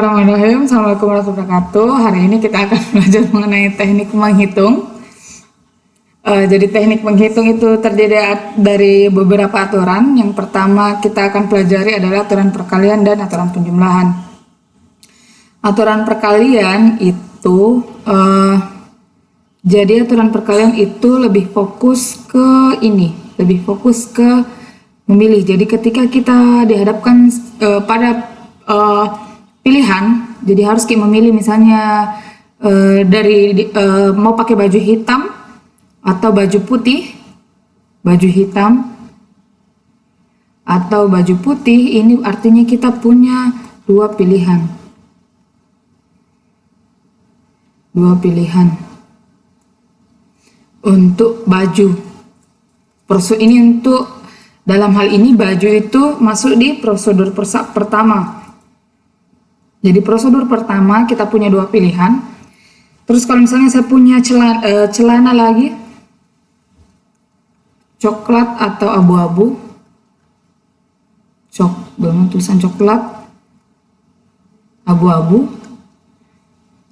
Bismillahirrahmanirrahim. Assalamualaikum warahmatullahi wabarakatuh. Hari ini kita akan belajar mengenai teknik menghitung. Jadi teknik menghitung itu terdiri dari beberapa aturan. Yang pertama kita akan pelajari adalah aturan perkalian dan aturan penjumlahan. Aturan perkalian itu jadi aturan perkalian itu lebih fokus ke lebih fokus ke memilih. Jadi ketika kita dihadapkan pada pilihan, jadi harus kita memilih misalnya mau pakai baju hitam atau baju putih, baju hitam atau baju putih. Ini artinya kita punya dua pilihan, untuk baju. Ini untuk dalam hal ini baju itu masuk di prosedur pertama. Jadi prosedur pertama kita punya dua pilihan. Terus kalau misalnya saya punya celana lagi, coklat atau abu-abu, dengan tulisan coklat, abu-abu,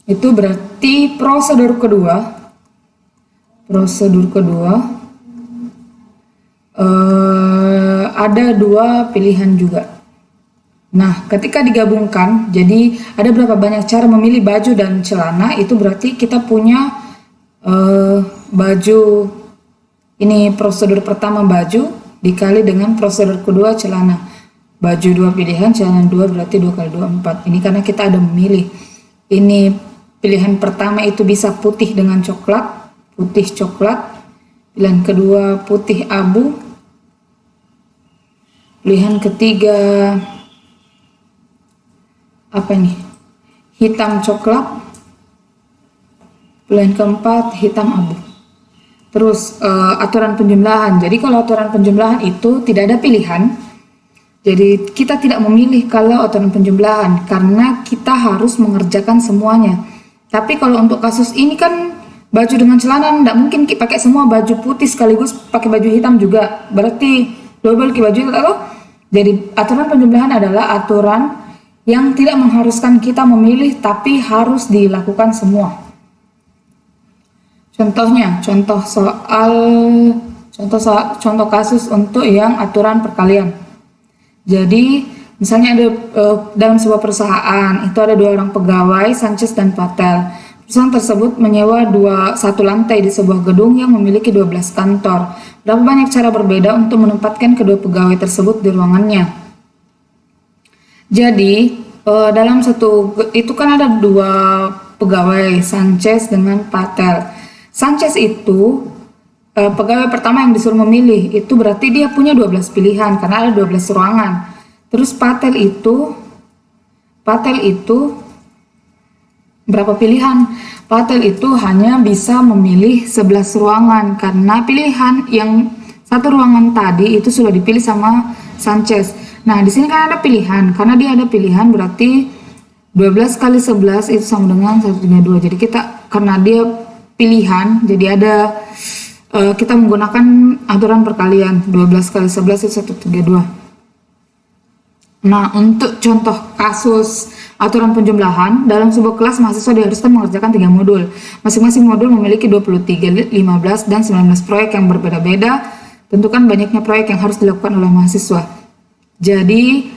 itu berarti prosedur kedua ada dua pilihan juga. Nah, ketika digabungkan, jadi ada berapa banyak cara memilih baju dan celana, itu berarti kita punya baju, ini prosedur pertama baju, dikali dengan prosedur kedua celana. Baju dua pilihan, celana dua, berarti 2 kali 2, 4. Ini karena kita ada memilih. Ini pilihan pertama itu bisa putih dengan coklat, putih coklat. Pilihan kedua putih abu. Pilihan ketiga hitam coklat. Pilihan keempat hitam abu. Terus aturan penjumlahan. Jadi kalau aturan penjumlahan itu tidak ada pilihan. Jadi kita tidak memilih kalau aturan penjumlahan karena kita harus mengerjakan semuanya. Tapi kalau untuk kasus ini kan baju dengan celana tidak mungkin kita pakai semua baju putih sekaligus pakai baju hitam juga. Berarti double baju atau. Jadi aturan penjumlahan adalah aturan yang tidak mengharuskan kita memilih tapi harus dilakukan semua. Contohnya, contoh kasus untuk yang aturan perkalian. Jadi misalnya ada dalam sebuah perusahaan itu ada 2 orang pegawai, Sanchez dan Patel. Perusahaan tersebut menyewa satu lantai di sebuah gedung yang memiliki 12 kantor. Berapa banyak cara berbeda untuk menempatkan kedua pegawai tersebut di ruangannya? Jadi dalam itu kan ada 2 pegawai, Sanchez dengan Patel. Sanchez itu pegawai pertama yang disuruh memilih, itu berarti dia punya 12 pilihan karena ada 12 ruangan. Terus Patel itu berapa pilihan? Patel itu hanya bisa memilih 11 ruangan karena pilihan yang satu ruangan tadi itu sudah dipilih sama Sanchez. Nah, di sini kan ada pilihan, karena dia ada pilihan berarti 12 kali 11 itu sama dengan 132. Jadi karena dia pilihan, jadi kita menggunakan aturan perkalian. 12 kali 11 itu 132. Nah, untuk contoh kasus aturan penjumlahan, dalam sebuah kelas mahasiswa diharuskan mengerjakan 3 modul. Masing-masing modul memiliki 23, 15, dan 19 proyek yang berbeda-beda. Tentukan banyaknya proyek yang harus dilakukan oleh mahasiswa. Jadi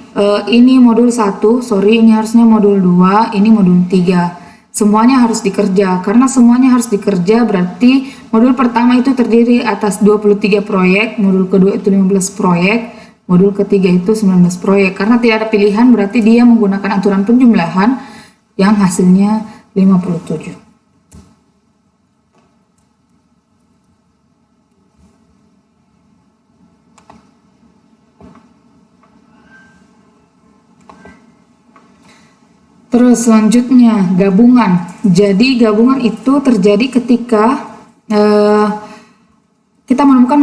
ini modul 1, ini harusnya modul 2, ini modul 3. Semuanya harus dikerja. Karena semuanya harus dikerja berarti modul pertama itu terdiri atas 23 proyek, modul kedua itu 15 proyek, modul ketiga itu 19 proyek. Karena tidak ada pilihan berarti dia menggunakan aturan penjumlahan yang hasilnya 57. Terus selanjutnya gabungan. Jadi gabungan itu terjadi ketika kita menemukan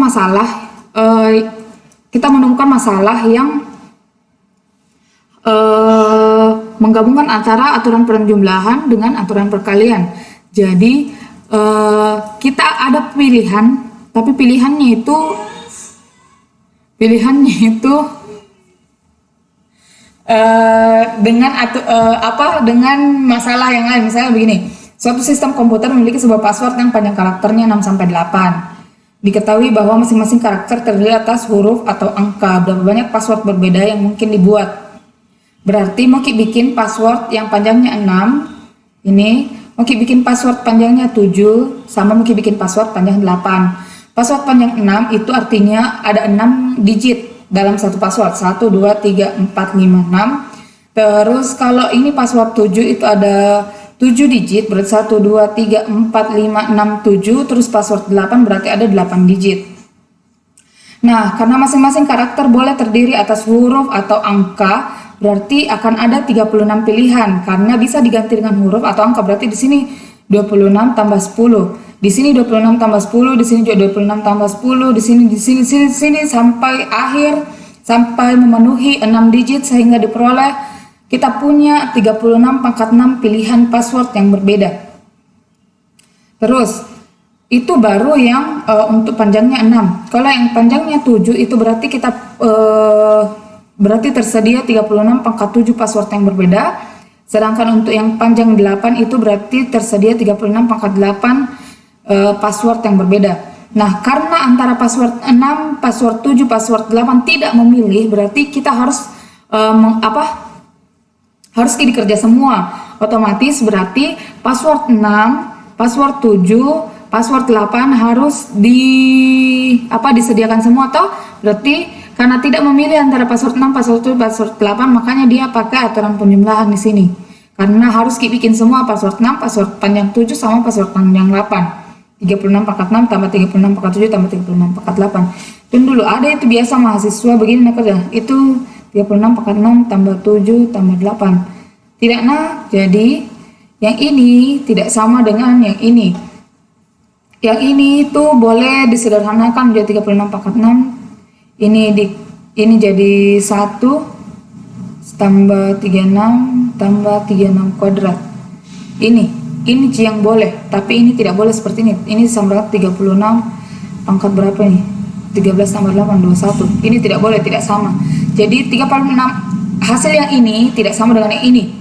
masalah yang menggabungkan antara aturan penjumlahan dengan aturan perkalian. Jadi kita ada pilihan, tapi pilihannya itu dengan masalah yang lain. Misalnya begini, suatu sistem komputer memiliki sebuah password yang panjang karakternya 6 sampai 8. Diketahui bahwa masing-masing karakter terdiri atas huruf atau angka. Berapa banyak password berbeda yang mungkin dibuat? Berarti mau bikin password yang panjangnya 6, ini mau bikin password panjangnya 7, sama mau bikin password panjang 8. Password panjang 6 itu artinya ada 6 digit dalam satu password, 1, 2, 3, 4, 5, 6. Terus kalau ini password 7 itu ada 7 digit, berarti 1, 2, 3, 4, 5, 6, 7. Terus password 8 berarti ada 8 digit. Nah, karena masing-masing karakter boleh terdiri atas huruf atau angka, berarti akan ada 36 pilihan. Karena bisa diganti dengan huruf atau angka, berarti di sini 26 tambah 10. Di sini 26 tambah 10, di sini juga 26 tambah 10, di sini sampai akhir, sampai memenuhi 6 digit sehingga diperoleh kita punya 36 pangkat 6 pilihan password yang berbeda. Terus itu baru yang untuk panjangnya 6. Kalau yang panjangnya 7 itu berarti kita berarti tersedia 36 pangkat 7 password yang berbeda. Sedangkan untuk yang panjang 8 itu berarti tersedia 36 pangkat 8 password yang berbeda. Nah, karena antara password 6, password 7, password 8 tidak memilih, berarti kita harus harus dikerja semua. Otomatis berarti password 6, password 7, password 8 harus disediakan semua toh. Berarti karena tidak memilih antara password 6, password 7, password 8, makanya dia pakai aturan penjumlahan di sini. Karena harus bikin semua password 6, password panjang 7 sama password panjang 8. 36 pangkat 6 tambah 36 pangkat 7 tambah 36 pangkat 8. Tunggu dulu, ada itu biasa mahasiswa begini nak kerja. Itu 36 pangkat 6 tambah 7 tambah 8. Tidak nah, jadi yang ini tidak sama dengan yang ini. Yang ini itu boleh disederhanakan menjadi 36 pangkat 6. Ini jadi 1 tambah 36 tambah 36 kuadrat. Ini yang boleh, tapi ini tidak boleh seperti ini. Ini sama dengan 36 pangkat berapa nih? 13 tambah 8, 21. Ini tidak boleh, tidak sama. Jadi 36 hasil yang ini tidak sama dengan yang ini.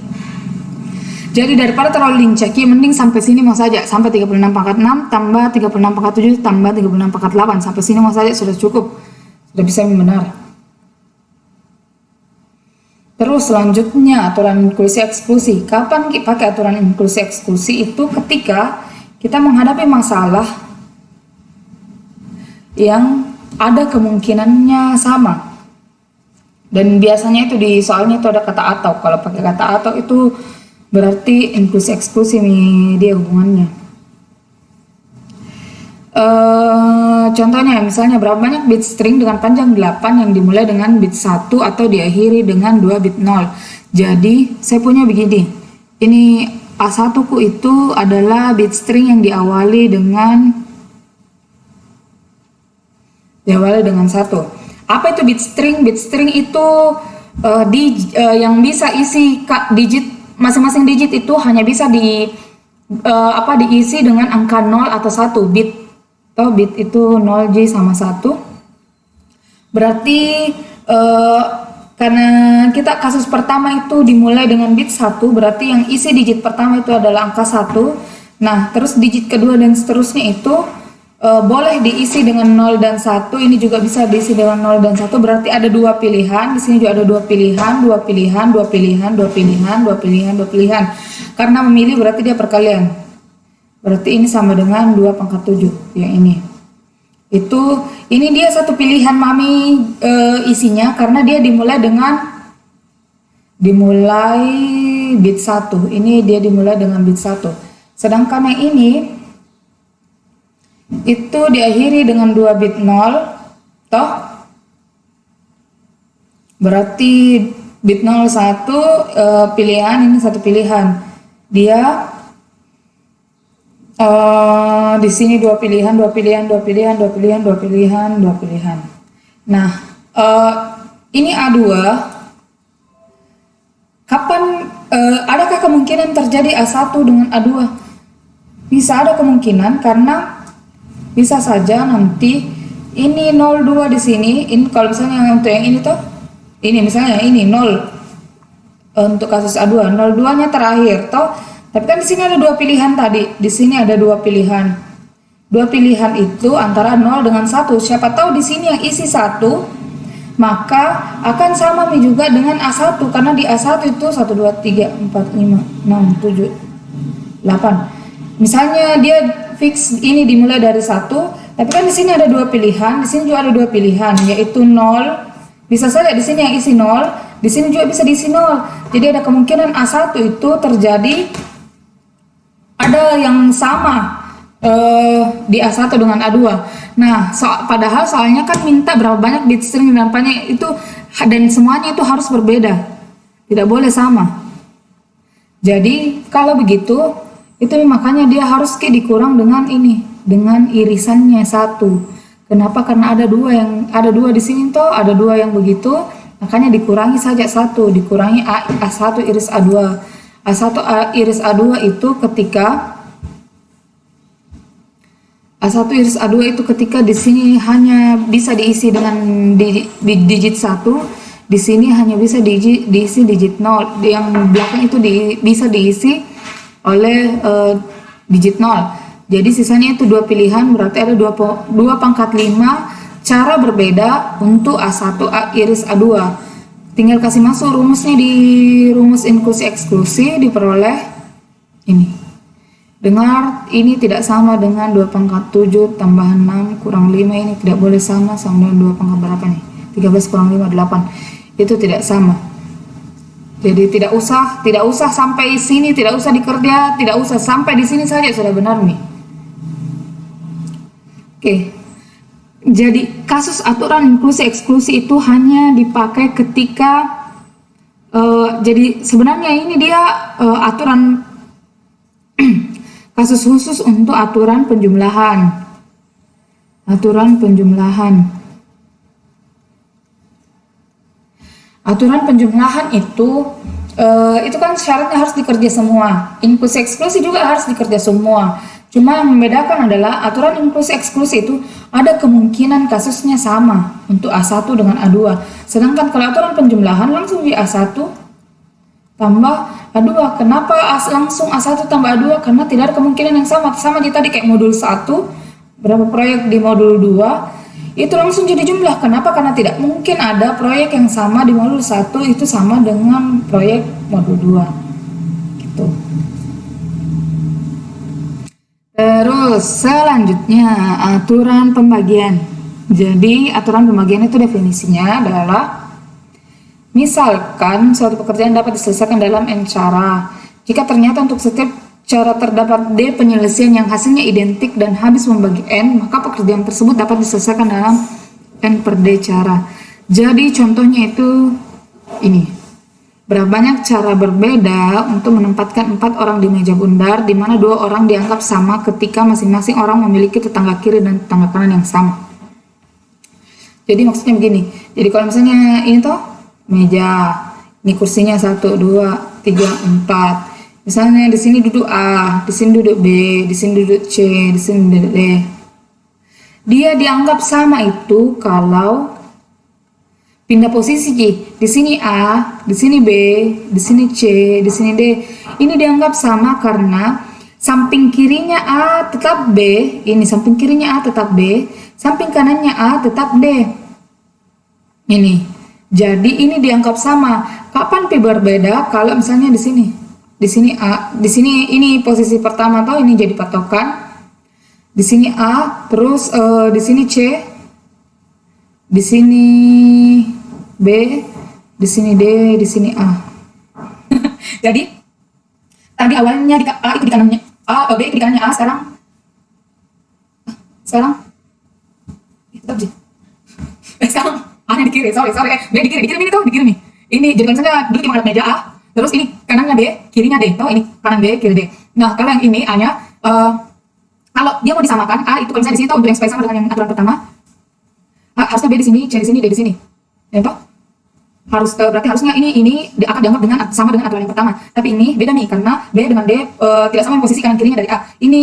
Jadi daripada terlalu lincah, mending sampai sini mau saja. Sampai 36 pangkat 6 tambah 36 pangkat 7 tambah 36 pangkat 8. Sampai sini mau saja sudah cukup. Sudah bisa benar. Terus selanjutnya aturan inklusi eksklusi. Kapan kita pakai aturan inklusi eksklusi? Itu ketika kita menghadapi masalah yang ada kemungkinannya sama. Dan biasanya itu di soalnya itu ada kata atau. Kalau pakai kata atau itu berarti inklusi eksklusi nih dia hubungannya. Contohnya misalnya berapa banyak bit string dengan panjang 8 yang dimulai dengan bit 1 atau diakhiri dengan 2 bit 0. Jadi saya punya begini, ini A1 ku itu adalah bit string yang diawali dengan 1. Apa itu bit string? Bit string itu yang bisa isi digit, masing-masing digit itu hanya bisa diisi dengan angka 0 atau 1 bit. Atau bit itu 0J sama 1. Berarti karena kita kasus pertama itu dimulai dengan bit 1, berarti yang isi digit pertama itu adalah angka 1. Nah, terus digit kedua dan seterusnya itu boleh diisi dengan 0 dan 1. Ini juga bisa diisi dengan 0 dan 1. Berarti ada 2 pilihan. Di sini juga ada 2 pilihan, 2 pilihan, 2 pilihan, 2 pilihan, 2 pilihan, 2 pilihan. Karena memilih berarti dia perkalian. Berarti ini sama dengan 2 pangkat 7 yang ini. Ini dia satu pilihan mami isinya karena dia dimulai bit 1. Ini dia dimulai dengan bit 1. Sedangkan yang ini itu diakhiri dengan 2 bit 0 toh. Berarti bit 0 1 pilihan, ini satu pilihan. Dia di sini 2 pilihan, 2 pilihan, 2 pilihan, 2 pilihan, 2 pilihan, 2 pilihan. Nah, ini A2. Kapan adakah kemungkinan terjadi A1 dengan A2? Bisa ada kemungkinan karena bisa saja nanti ini 02 di sini. Ini kalau misalnya untuk yang ini tuh, ini misalnya ini 0. untuk kasus A2, 02-nya terakhir toh. Tapi kan di sini ada dua pilihan tadi. Di sini ada dua pilihan. Dua pilihan itu antara 0 dengan 1. Siapa tahu di sini yang isi 1, maka akan sama juga dengan A1 karena di A1 itu 1 2 3 4 5 6 7 8. Misalnya dia fix ini dimulai dari 1, tapi kan di sini ada dua pilihan, di sini juga ada dua pilihan yaitu 0. Bisa saja di sini yang isi 0, di sini juga bisa diisi 0. Jadi ada kemungkinan A1 itu terjadi ada yang sama di A1 dengan A2. Nah, padahal soalnya kan minta berapa banyak bit string dan banyak itu, dan semuanya itu harus berbeda. Tidak boleh sama. Jadi, kalau begitu, itu makanya dia harus dikurang dengan ini, dengan irisannya 1. Kenapa? Karena ada dua di sini toh, ada dua yang begitu, makanya dikurangi saja 1, dikurangi A1 iris A2. A1 iris A2 itu ketika A1 iris A2 itu ketika di sini hanya bisa diisi dengan digit 1, di sini hanya bisa diisi digit 0, yang belakang itu bisa diisi oleh digit 0. Jadi sisanya itu dua pilihan, berarti ada 2 pangkat 5 cara berbeda untuk A1 iris A2. Tinggal kasih masuk rumusnya di rumus inklusi eksklusi, diperoleh ini. Dengar, ini tidak sama dengan 2 pangkat 7 tambah 6 kurang 5, ini tidak boleh sama dengan 2 pangkat berapa nih? 13 kurang 5, 8. Itu tidak sama. Jadi tidak usah sampai sini, tidak usah dikerja, tidak usah sampai di sini saja sudah benar nih. Oke. Jadi kasus aturan inklusi eksklusi itu hanya dipakai ketika jadi sebenarnya ini dia aturan kasus khusus untuk aturan penjumlahan. Aturan penjumlahan itu kan syaratnya harus dikerja semua. Inklusi eksklusi juga harus dikerja semua. Cuma yang membedakan adalah aturan inklusi eksklusi itu ada kemungkinan kasusnya sama untuk A1 dengan A2. Sedangkan kalau aturan penjumlahan langsung di A1 tambah A2. Kenapa langsung A1 tambah A2? Karena tidak ada kemungkinan yang sama. Sama di tadi kayak modul 1, berapa proyek di modul 2, itu langsung jadi jumlah. Kenapa? Karena tidak mungkin ada proyek yang sama di modul 1 itu sama dengan proyek modul 2. Gitu. Terus selanjutnya aturan pembagian. Jadi aturan pembagian itu definisinya adalah misalkan suatu pekerjaan dapat diselesaikan dalam N cara. Jika ternyata untuk setiap cara terdapat D penyelesaian yang hasilnya identik dan habis membagi N, maka pekerjaan tersebut dapat diselesaikan dalam N per D cara. Jadi contohnya itu ini. Berapa banyak cara berbeda untuk menempatkan 4 orang di meja bundar, di mana 2 orang dianggap sama ketika masing-masing orang memiliki tetangga kiri dan tetangga kanan yang sama. Jadi maksudnya begini. Jadi kalau misalnya ini toh meja, ini kursinya 1, 2, 3, 4. Misalnya di sini duduk A, di sini duduk B, di sini duduk C, di sini duduk D. Dia dianggap sama itu kalau pindah posisi di sini A, di sini B, di sini C, di sini D. Ini dianggap sama karena samping kirinya A tetap B, ini samping kirinya A tetap B, samping kanannya A tetap D. Ini. Jadi ini dianggap sama. Kapan P berbeda? Kalau misalnya di sini A, di sini ini posisi pertama atau ini jadi patokan. Di sini A, terus di sini C, di sini B, di sini D, di sini A. Jadi tadi awalnya A itu di kanannya A, B itu di kanannya A, sekarang tetap J. Sekarang A nya di kiri, sorry, B di kiri ini tuh, di kiri nih. Ini jadi kalau misalnya dulu di meja A, terus ini kanannya B, kirinya D, tuh ini kanan B, kiri D. Nah kalau yang ini A nya, kalau dia mau disamakan A itu kalau misalnya di sini tuh untuk yang supaya sama dengan yang aturan pertama, harusnya B di sini, C di sini, D di sini. Ya toh? Berarti harusnya ini akan dianggap dengan sama dengan aturan yang pertama. Tapi ini beda nih karena B dengan D tidak sama posisi kanan kirinya dari A. Ini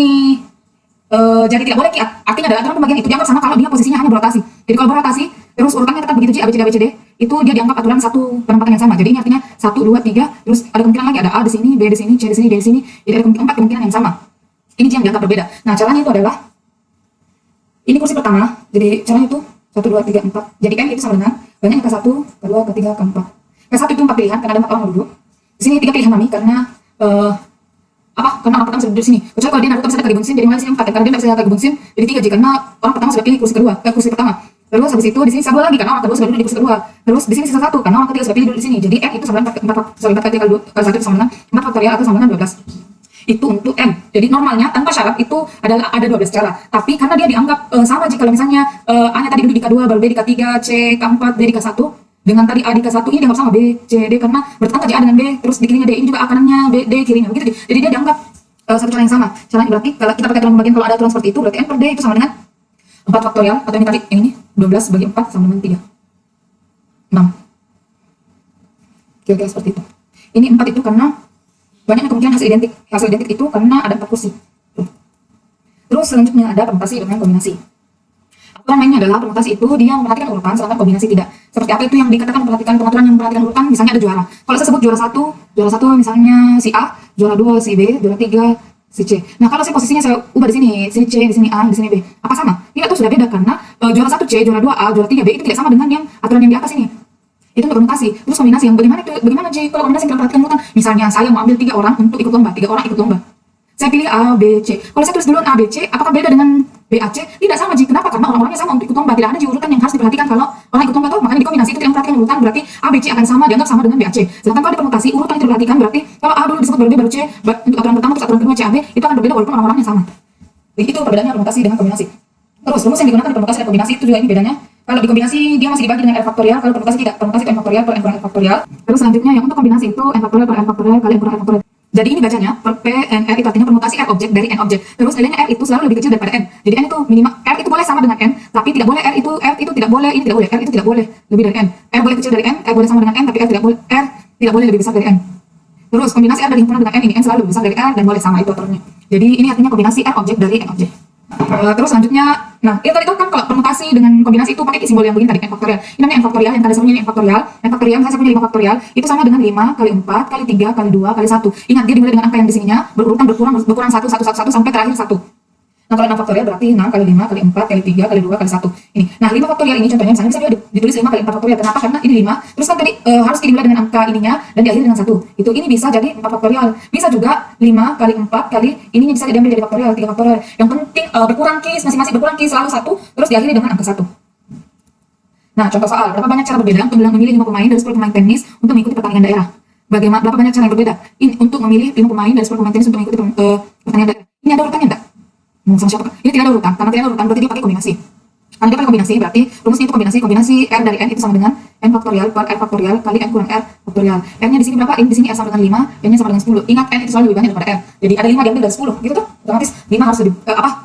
jadi tidak boleh artinya adalah aturan pembagian itu dianggap sama kalau dia posisinya hanya berotasi. Jadi kalau berotasi terus urutannya tetap begitu, Ji, A, B, C, D, A, B, C, D, itu dia dianggap aturan satu penempatan yang sama. Jadi ini artinya 1, 2, 3, terus ada kemungkinan lagi ada A di sini, B di sini, C di sini, D di sini. Jadi ada 4 kemungkinan yang sama. Ini dia yang dianggap berbeda. Nah, caranya itu adalah ini kursi pertama. Jadi caranya itu 1, 2, 3, 4. Jadi N itu sama dengan banyaknya ke 1, ke 2, ke 3, ke 4. Ke 1 itu 4 pilihan karena ada 4 orang duduk. Di sini 3 pilihan Mami karena karena orang pertama sudah duduk di sini. Kecuali kalau dia naruh bisa kaki bungsin, jadi mulai sini 4 karena dia tidak bisa kaki bungsin. Jadi 3 Ji, karena orang pertama sudah pilih kursi kedua, kursi pertama. Terus habis itu di sini 1 lagi karena orang kedua sudah duduk di kursi kedua. Terus di sini sisa 1 karena orang ketiga sudah pilih duduk di sini. Jadi N itu sama dengan 4 kali 1 sama dengan 4 faktorial atau sama dengan 12. Itu untuk N. Jadi normalnya tanpa syarat itu adalah ada 12 cara. Tapi karena dia dianggap sama jika misalnya A-nya tadi duduk di K2, baru B di K3, C K4, D di K1. Dengan tadi A di K1 ini dianggap sama B, C, D karena bertetangga A dengan B, terus di kirinya D ini juga A kanannya, B, D kirinya begitu. Jadi dia dianggap satu cara yang sama. Caranya berarti kalau kita pakai aturan pembagian, kalau ada aturan seperti itu berarti N per D itu sama dengan 4 faktorial atau ini tadi yang ini 12 bagi 4 sama dengan 3. 6. Kira-kira seperti itu. Ini 4 itu karena banyaknya kemungkinan hasil identik. Hasil identik itu karena ada 4 kursi. Terus selanjutnya ada permutasi dengan kombinasi. Aturan mainnya adalah permutasi itu dia memperhatikan urutan, sedangkan kombinasi tidak. Seperti apa itu yang dikatakan memperhatikan pengaturan yang memperhatikan urutan? Misalnya ada juara. Kalau saya sebut juara satu misalnya si A, juara 2 si B, juara 3 si C. Nah, kalau saya posisinya saya ubah di sini C, di sini A, di sini B. Apa sama? Tidak, itu sudah beda karena juara 1 C, juara 2 A, juara 3 B itu tidak sama dengan yang aturan yang di atas ini. Itu untuk permutasi. Terus kombinasi yang bagaimana Ji kalau kombinasi kita perhatikan urutan? Misalnya saya mau ambil 3 orang untuk ikut lomba, 3 orang ikut lomba. Saya pilih A, B, C. Kalau saya tulis duluan A, B, C, apakah beda dengan B, A, C? Tidak sama, Ji. Kenapa? Karena orang-orangnya sama untuk ikut lomba. Tidak ada urutan yang harus diperhatikan kalau orang ikut lomba tuh. Makanya di kombinasi itu tidak memperhatikan urutan, berarti A, B, C akan sama, dianggap sama dengan B, A, C. Sedangkan kalau di permutasi, urutan yang diperhatikan berarti kalau A dulu disebut baru B, baru C, untuk aturan pertama terus aturan kedua C, A, B, itu akan berbeda walaupun orang-orangnya sama. Jadi itu perbedaannya permutasi dengan kombinasi. Terus rumus yang digunakan di permutasi dan kombinasi itu juga ini bedanya. Kalau di kombinasi dia masih dibagi dengan R faktorial, kalau permutasi tidak. Permutasi itu N faktorial per N kurang R faktorial. Terus selanjutnya yang untuk kombinasi itu N faktorial per N faktorial kali N kurang R faktorial. Jadi ini bacanya per P N R itu artinya permutasi R objek dari N objek. Terus nilainya R itu selalu lebih kecil daripada N. Jadi N itu minimal, R itu boleh sama dengan N, tapi tidak boleh R itu tidak boleh, ini tidak boleh, R itu tidak boleh lebih dari N. R boleh kecil dari N, R boleh sama dengan N, tapi R tidak boleh lebih besar dari N. Terus kombinasi R dari himpunan dengan N ini N selalu lebih besar dari R dan boleh sama, itu aturannya. Jadi ini artinya kombinasi R objek dari N objek. Terus selanjutnya, nah itu tadi itu kan kalau permutasi dengan kombinasi itu pakai simbol yang begini tadi N faktorial. Ini namanya N faktorial, yang tanda semuanya N faktorial. N faktorial misalnya saya punya 5 faktorial, itu sama dengan 5 kali 4 kali 3 kali 2 kali 1. Ingat dia dimulai dengan angka yang di sininya berurutan berkurang 1 sampai terakhir 1. Nah, kalau 6 faktorial berarti 6 kali 5 kali 4 kali 3 kali 2 kali 1. Ini. Nah, 5 faktorial ini contohnya misalnya bisa ditulis 5 kali 4 faktorial. Kenapa? Karena ini 5. Terus kan tadi harus dimulai dengan angka ininya dan diakhiri dengan 1. Itu ini bisa jadi 4 faktorial. Bisa juga 5 kali 4 kali ininya bisa diambil jadi faktorial, 3 faktorial. Yang penting berkurang kis, masing-masing berkurang kis selalu 1 terus diakhiri dengan angka 1. Nah, contoh soal, berapa banyak cara berbeda untuk memilih 5 pemain dari 10 pemain tenis untuk mengikuti pertandingan daerah? Berapa banyak cara yang berbeda? Ini untuk memilih 5 pemain dari 10 pemain tenis untuk mengikuti pertandingan daerah. Ini ada urutannya enggak? Sama siapa? Ini tidak ada urutan, karena tidak ada urutan berarti dia pakai kombinasi. Karena dia pakai kombinasi berarti rumusnya itu kombinasi R dari N itu sama dengan N faktorial per R faktorial kali N kurang R faktorial. R-nya di sini berapa? Di sini R sama dengan 5, N-nya sama dengan 10. Ingat N itu selalu lebih banyak daripada R. Jadi ada 5 diambil dari 10, gitu tuh. Otomatis 5 harus lebih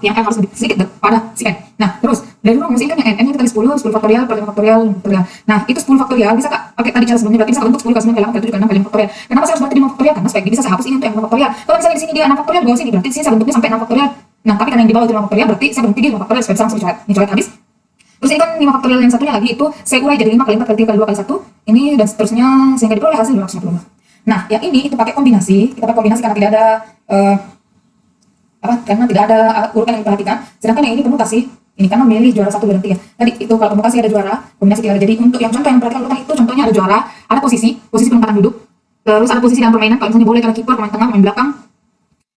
yang R harus lebih sedikit daripada si N. Nah, terus dari rumus ini kan yang N-nya kita tadi 10 faktorial per 5 faktorial, 5 faktorial. Nah, itu 10 faktorial bisa Kak pakai tadi cara sebelumnya berarti bisa bentuk 10 kali 9 kali 8 kali 7 kali 6 kali 5 faktorial. Kenapa saya harus berarti 5 faktorial? Karena supaya bisa saya hapus ini untuk yang 5 faktorial. Kalau misalnya di sini dia 6 faktorial di bawah sini berarti di sini saya bentuknya sampai 6 faktorial. Nah, tapi karena yang di bawah itu 5 faktorial berarti saya bentuk di 5 faktorial supaya bisa langsung dicoret habis. Terus ini kan 5 faktorial yang satunya lagi itu saya urai jadi 5 kali 4 kali 3 kali 2 kali 1. Ini dan seterusnya sehingga diperoleh hasil 250. Nah, yang ini itu pakai kombinasi. Kita pakai kombinasi karena tidak ada karena tidak ada urutan yang diperhatikan. Sedangkan yang ini permutasi. Ini kan memilih juara 1 dan 3. Tadi itu kalau permutasi ada juara, kombinasi tidak ada. Jadi untuk yang contoh yang perhatikan urutan itu contohnya ada juara, ada posisi penempatan duduk. Terus ada posisi dalam permainan, kalau misalnya boleh kalau kiper, pemain tengah, pemain belakang.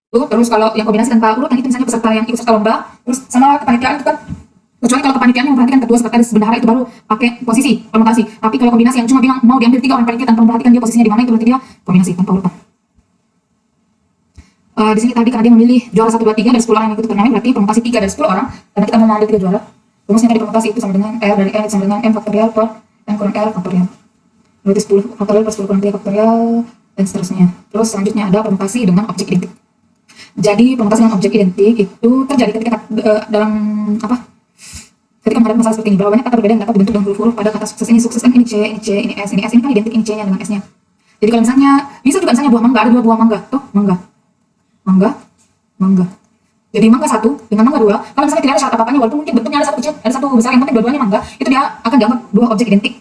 Terus kalau yang kombinasi tanpa urutan itu misalnya peserta yang ikut serta lomba, terus sama kepanitiaan itu kan. Kecuali kalau kepanitiaan yang memperhatikan kedua sekretaris bendahara itu baru pakai posisi permutasi. Tapi kalau kombinasi yang cuma bilang mau diambil 3 orang panitia tanpa memperhatikan dia posisinya di mana itu berarti dia kombinasi tanpa urutan. Di sini tadi karena dia memilih juara 1 2 3 dari 10 orang yang ikut turnamen berarti permutasi 3 dari 10 orang karena kita mau mengambil 3 juara. Rumusnya tadi permutasi itu sama dengan R dari N sama dengan M faktorial per N kurang R faktorial. Berarti 10 faktorial per 10 kurang 3 faktorial dan seterusnya. Terus selanjutnya ada permutasi dengan objek identik. Jadi permutasi dengan objek identik itu terjadi ketika dalam ketika menghadapi masalah seperti ini, berapa banyak kata berbeda yang dapat dibentuk dengan huruf-huruf pada kata sukses ini sukses kan ini C, ini C, ini S, ini S, ini kan identik ini C-nya dengan S-nya. Jadi kalau misalnya bisa juga misalnya buah mangga, ada 2 buah mangga, tuh mangga. Jadi Jadi mangga 1 dengan mangga 2, kalau misalnya tidak ada syarat apa-apanya, walaupun mungkin bentuknya ada satu kecil, ada satu besar, yang penting dua-duanya mangga, itu dia akan dianggap dua objek identik.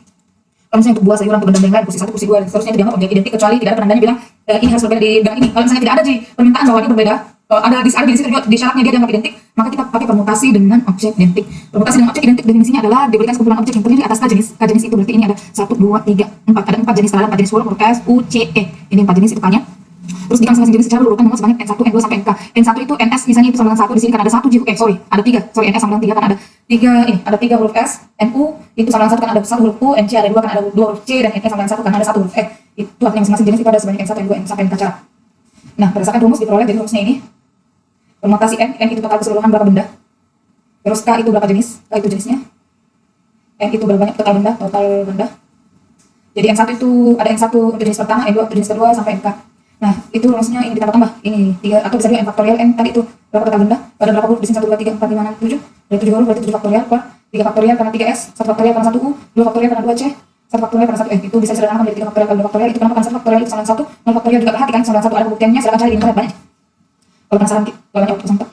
Kalau misalnya untuk buah, sayuran, untuk benda yang lain, kursi 1, kursi 2, dan seterusnya itu dianggap objek identik, kecuali tidak ada penandanya bilang ini harus berbeda dengan ini. Kalau misalnya tidak ada di permintaan bahwa dia berbeda, ada di situ juga di syaratnya dia dianggap identik, maka kita pakai permutasi dengan objek identik. Permutasi dengan objek identik definisinya adalah diberikan sekumpulan objek yang terdiri atas K jenis. K jenis itu berarti ini ada 1, 2, 3, 4. Ada 4 jenis, ada 4 jenis huruf S, U, C, E. Ini 4 jenis itu K-nya. Terus di masing-masing jenis secara urutan nomor sebanyak N1, N2 sampai NK. N1 itu NS misalnya itu sama dengan 1 di sini kan ada 1 sorry, ada 3. Sorry, NS sama dengan 3 kan ada 3 ini, ada 3 huruf S, NU itu sama dengan 1 kan ada 1 huruf U, NC ada 2 kan ada 2 huruf C, dan NE sama dengan 1 kan ada 1 huruf E. Itu artinya masing-masing jenis itu ada sebanyak N1, N2, N sampai NK cara. Nah, berdasarkan rumus diperoleh, jadi rumusnya ini permutasi N itu total keseluruhan berapa benda. Terus K itu berapa jenis, K itu jenisnya. N itu berapa banyak total benda. Jadi N1 itu ada N1 untuk jenis pertama, N2 untuk jenis kedua sampai NK. Nah, itu rumusnya ini ditambah-tambah. Ini 3 atau bisa juga N faktorial N tadi itu berapa total benda? Pada berapa huruf di sini 1 2 3 4 5 6 7. Dari 7 huruf berarti 7 faktorial per 3 faktorial karena 3S, 1 faktorial karena 1 U, 2 faktorial karena 2C, 1 faktorial karena 1 N. Itu bisa disederhanakan menjadi 3 faktorial kali 2 faktorial. Itu kenapa karena 1 faktorial itu sama dengan 1, 0 faktorial juga perhatikan sama dengan 1 ada pembuktiannya, silakan cari di internet banyak. Kalau penasaran kalau banyak waktu sampai.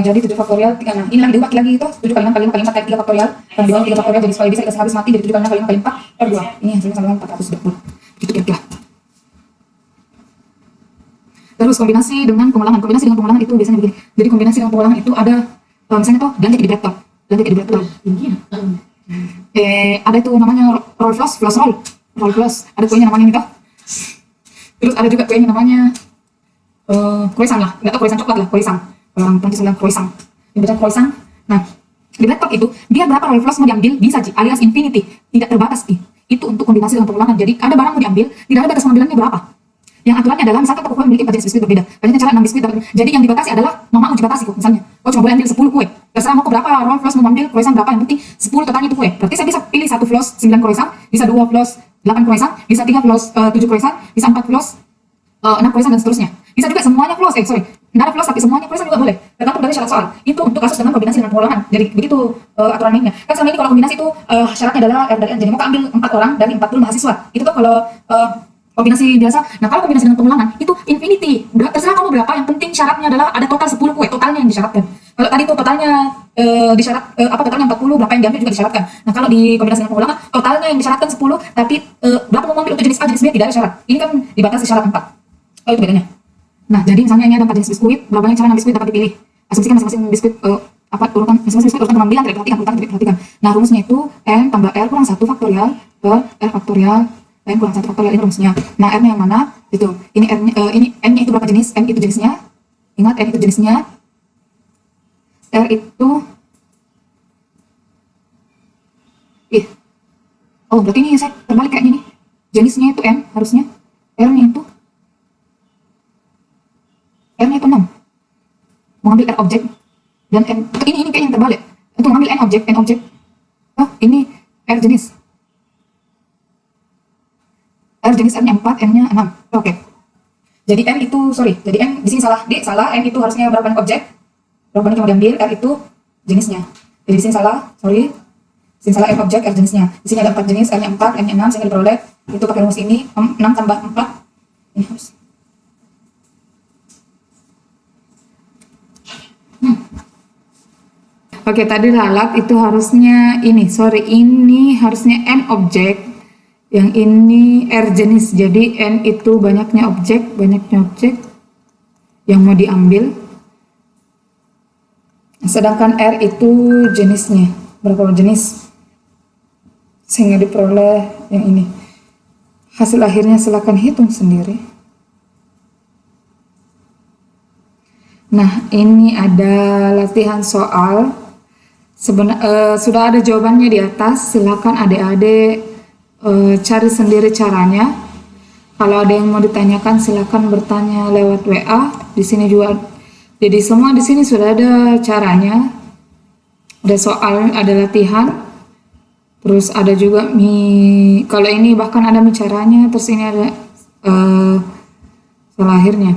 Jadi 7 faktorial, nah ini lagi diubah lagi itu 7 kali 6 kali 5 kali 4 kali 3 faktorial. Karena di bawah 3 faktorial jadi supaya bisa dikasih habis mati, jadi 7 kali 6 kali 5 kali 4 per 2. Ini hasilnya sama dengan 420. Begitu kira-kira. Terus kombinasi dengan pengulangan. Kombinasi dengan pengulangan itu biasanya begini. Jadi kombinasi dengan pengulangan itu ada misalnya tuh belanja di laptop. Ada itu namanya roll floss roll. Roll floss. Ada kuenya namanya ini tuh. Terus ada juga kuenya namanya croissant lah. Enggak tahu croissant coklat lah, croissant. Orang Prancis bilang croissant. Ini baca croissant. Nah, di laptop itu dia berapa roll floss mau diambil bisa alias infinity, tidak terbatas Itu untuk kombinasi dengan pengulangan. Jadi ada barang mau diambil, tidak ada batas pengambilannya berapa. Yang aturannya adalah misalkan toko kue memiliki 4 jenis biskuit berbeda. Banyaknya cara 6 biskuit dapat. Jadi yang dibatasi adalah mama uji batasi kok misalnya. Kau cuma boleh ambil 10 kue. Terserah mau ke berapa roll floss mau ambil croissant berapa, yang penting 10 totalnya itu kue. Berarti saya bisa pilih 1 floss 9 croissant, bisa 2 floss 8 croissant, bisa 3 floss 7 croissant, bisa 4 floss 6 croissant dan seterusnya. Bisa juga semuanya floss, enggak ada floss tapi semuanya croissant juga boleh. Tergantung dari syarat soal. Itu untuk kasus dengan kombinasi dengan pengulangan. Jadi begitu aturan mainnya. Kan selama ini kalau kombinasi itu syaratnya adalah R dari N. Jadi mau ambil 4 orang dari 40 mahasiswa. Itu tuh kalau kombinasi biasa. Nah, kalau kombinasi dengan pengulangan itu infinity. Terserah kamu berapa, yang penting syaratnya adalah ada total 10 kue, totalnya yang disyaratkan. Kalau tadi itu totalnya totalnya 40, berapa yang diambil juga disyaratkan. Nah, kalau di kombinasi dengan pengulangan, totalnya yang disyaratkan 10, tapi berapa mau ambil untuk jenis A, jenis B tidak ada syarat. Ini kan dibatasi syarat 4. Oh, itu bedanya. Nah, jadi misalnya ini ada 4 jenis biskuit, berapa banyak cara 6 biskuit dapat dipilih. Asumsikan masing-masing biskuit urutan masing-masing biskuit urutan pengambilan tidak diperhatikan. Nah, rumusnya itu N tambah R kurang 1 faktorial per R faktorial N kurang 1 faktorial, ini rumusnya. Nah, R-nya yang mana? Itu. Ini N-nya itu berapa jenis? N itu jenisnya. Ingat, N itu jenisnya. R itu oh, berarti ini saya terbalik kayaknya nih. Jenisnya itu N harusnya. R-nya itu 6. Mau ambil R objek dan N ini kayaknya yang terbalik. Untuk mengambil N objek. Oh, ini R jenis. R jenis N-nya 4, N-nya 6. Oke. Jadi N itu, jadi N di sini salah. N itu harusnya berapa banyak objek? Berapa banyak yang mau diambil? R itu jenisnya. Jadi di sini salah, Di sini salah N objek, R jenisnya. Di sini ada 4 jenis, N-nya 4, N-nya 6, sehingga diperoleh. Itu pakai rumus ini, 6 tambah 4. Ini harus. Oke, tadi lalat itu harusnya ini harusnya N objek. Yang ini R jenis, jadi N itu banyaknya objek yang mau diambil. Sedangkan R itu jenisnya, berapa jenis, sehingga diperoleh yang ini. Hasil akhirnya silakan hitung sendiri. Nah, ini ada latihan soal. Sudah ada jawabannya di atas, silakan adik-adik cari sendiri caranya. Kalau ada yang mau ditanyakan silakan bertanya lewat WA. Di sini juga, jadi semua di sini sudah ada caranya. Ada soal, ada latihan. Terus ada juga kalau ini bahkan ada caranya. Terus ini ada soal akhirnya.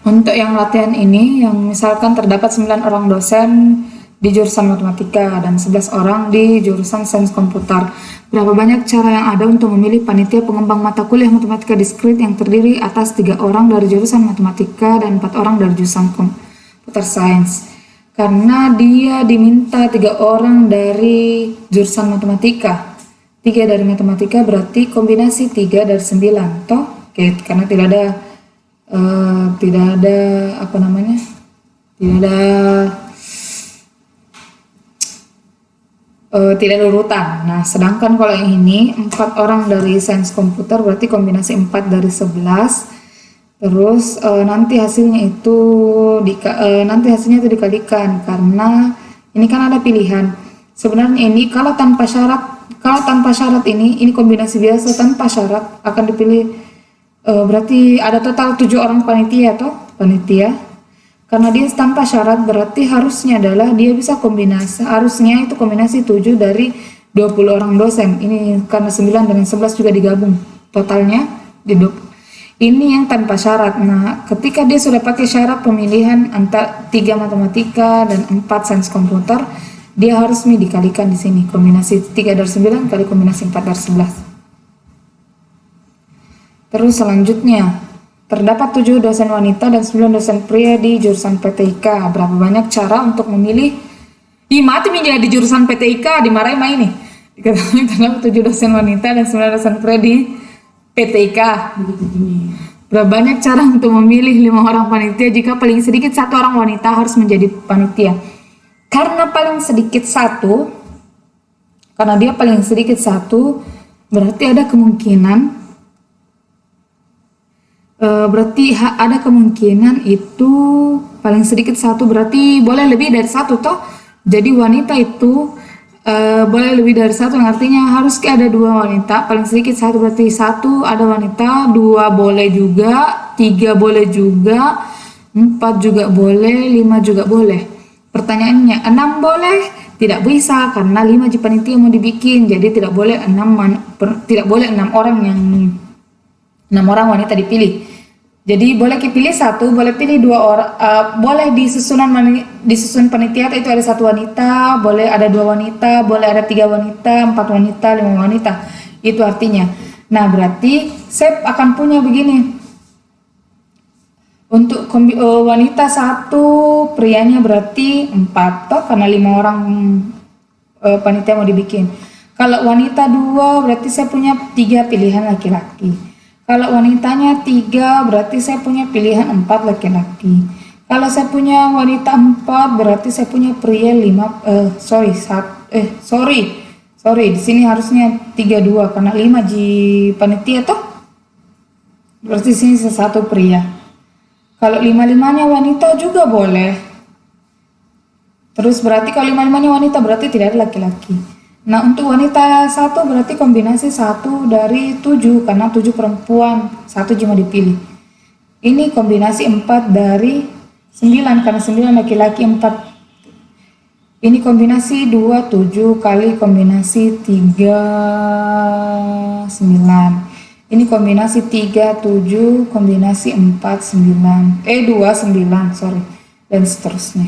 Untuk yang latihan ini, yang misalkan terdapat 9 orang dosen di jurusan matematika dan 11 orang di jurusan sains komputer. Berapa banyak cara yang ada untuk memilih panitia pengembang mata kuliah matematika diskrit yang terdiri atas 3 orang dari jurusan matematika dan 4 orang dari jurusan komputer science. Karena dia diminta 3 orang dari jurusan matematika. 3 dari matematika berarti kombinasi 3 dari 9 toh. Oke, karena tidak ada apa namanya? Tidak ada urutan. Nah, sedangkan kalau yang ini 4 orang dari sains komputer berarti kombinasi 4 dari 11. Terus nanti hasilnya itu dikalikan karena ini kan ada pilihan. Sebenarnya ini kalau tanpa syarat ini kombinasi biasa tanpa syarat akan dipilih berarti ada total 7 orang panitia. Karena dia tanpa syarat berarti harusnya itu kombinasi 7 dari 20 orang dosen. Ini karena 9 dengan 11 juga digabung. Totalnya di 20. Ini yang tanpa syarat. Nah, ketika dia sudah pakai syarat pemilihan antara 3 matematika dan 4 sains komputer, dia harus dikalikan di sini. Kombinasi 3 dari 9 kali kombinasi 4 dari 11. Terus selanjutnya, terdapat 7 dosen wanita dan 9 dosen pria di jurusan PTIK. Berapa banyak cara untuk memilih? Mati menjadi jurusan PTIK, dimarahin mah ini. Dikatakan terdapat 7 dosen wanita dan 9 dosen pria di PTIK. Berapa banyak cara untuk memilih 5 orang panitia jika paling sedikit 1 orang wanita harus menjadi panitia? Karena dia paling sedikit 1, berarti ada kemungkinan itu paling sedikit 1 berarti boleh lebih dari 1 toh. Jadi wanita itu boleh lebih dari 1, yang artinya harus ada 2 wanita, paling sedikit 1 berarti 1 ada wanita, 2 boleh juga, 3 boleh juga, 4 juga boleh, 5 juga boleh. Pertanyaannya 6 boleh? Tidak bisa karena 5 panitia mau dibikin, jadi tidak boleh 6 orang wanita dipilih. Jadi boleh pilih 1, boleh pilih 2 orang, boleh di susun panitia itu ada 1 wanita, boleh ada 2 wanita, boleh ada 3 wanita, 4 wanita, 5 wanita. Itu artinya. Nah, berarti saya akan punya begini. Untuk wanita 1, prianya berarti 4 toh karena 5 orang panitia mau dibikin. Kalau wanita 2 berarti saya punya 3 pilihan laki-laki. Kalau wanitanya 3 berarti saya punya pilihan 4 laki-laki. Kalau saya punya wanita 4 berarti saya punya pria 5. Sorry, di sini harusnya 32 karena 5 panitia toh. Berarti sini 1 pria. Kalau 5-5-nya wanita juga boleh. Terus berarti kalau 5-5-nya wanita berarti tidak ada laki-laki. Nah, untuk wanita 1 berarti kombinasi 1 dari 7 karena 7 perempuan, 1 cuma dipilih. Ini kombinasi 4 dari 9 karena 9 laki-laki 4. Ini kombinasi 2 7 kali kombinasi 3 9. Ini kombinasi 3 7 kombinasi 4 9. 2 9, sorry. Dan seterusnya.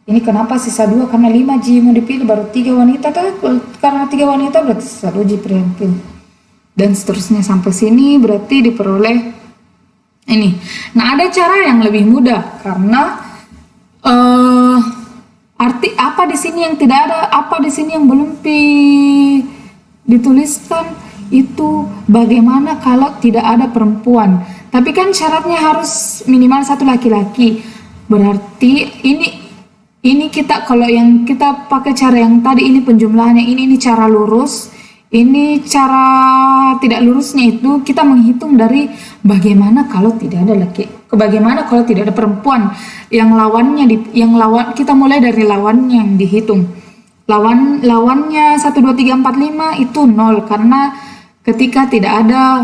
Ini kenapa sisa 2? Karena 5 mau dipilih, baru 3 wanita karena 3 wanita berarti sisa 2 pria dipilih. Dan seterusnya sampai sini berarti diperoleh ini. Nah, ada cara yang lebih mudah karena arti apa di sini yang tidak ada, apa di sini yang belum dituliskan itu bagaimana kalau tidak ada perempuan. Tapi kan syaratnya harus minimal 1 laki-laki. Berarti ini kita kalau yang kita pakai cara yang tadi ini penjumlahannya ini cara lurus. Ini cara tidak lurusnya itu kita menghitung dari bagaimana kalau tidak ada perempuan yang lawan kita mulai dari lawannya yang dihitung. Lawannya 1 2 3 4 5 itu 0 karena ketika tidak ada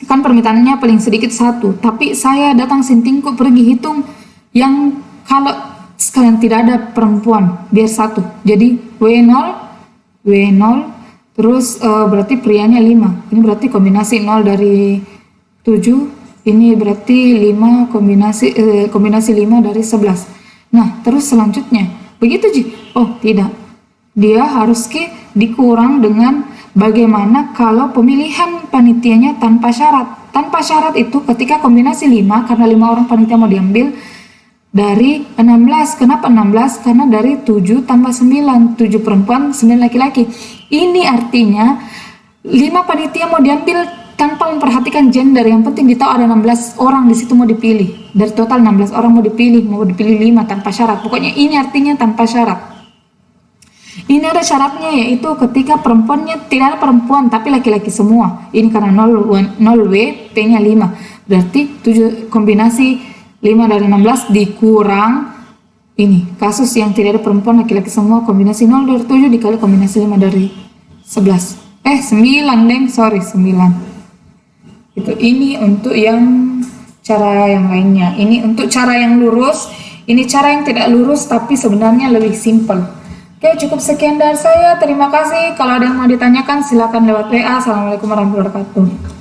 kan permintaannya paling sedikit 1, tapi saya datang sintingku pergi hitung yang kalau sekalian tidak ada perempuan biar 1, jadi W0 terus berarti prianya 5, ini berarti kombinasi 0 dari 7, ini berarti 5 kombinasi 5 dari 11. Nah, terus selanjutnya begitu oh tidak, dia harus dikurang dengan bagaimana kalau pemilihan panitianya tanpa syarat. Tanpa syarat itu ketika kombinasi 5 karena 5 orang panitia mau diambil, dari 16. Kenapa 16? Karena dari 7 tambah 9, 7 perempuan, 9 laki-laki. Ini artinya 5 panitia mau diambil tanpa memperhatikan gender. Yang penting kita ada 16 orang di situ mau dipilih. Dari total 16 orang mau dipilih 5 tanpa syarat. Pokoknya ini artinya tanpa syarat. Ini ada syaratnya, yaitu ketika perempuannya tidak ada perempuan tapi laki-laki semua. Ini karena 0 W, P-nya 5. Berarti 7 kombinasi 5 dari 16 dikurang ini kasus yang tidak ada perempuan laki-laki semua, kombinasi 0 dari 7 dikali kombinasi 5 dari 11. 9 deng, sorry 9. Itu ini untuk yang cara yang lainnya. Ini untuk cara yang lurus, ini cara yang tidak lurus tapi sebenarnya lebih simpel. Oke, cukup sekian dari saya. Terima kasih. Kalau ada yang mau ditanyakan silakan lewat WA. Assalamualaikum warahmatullahi wabarakatuh.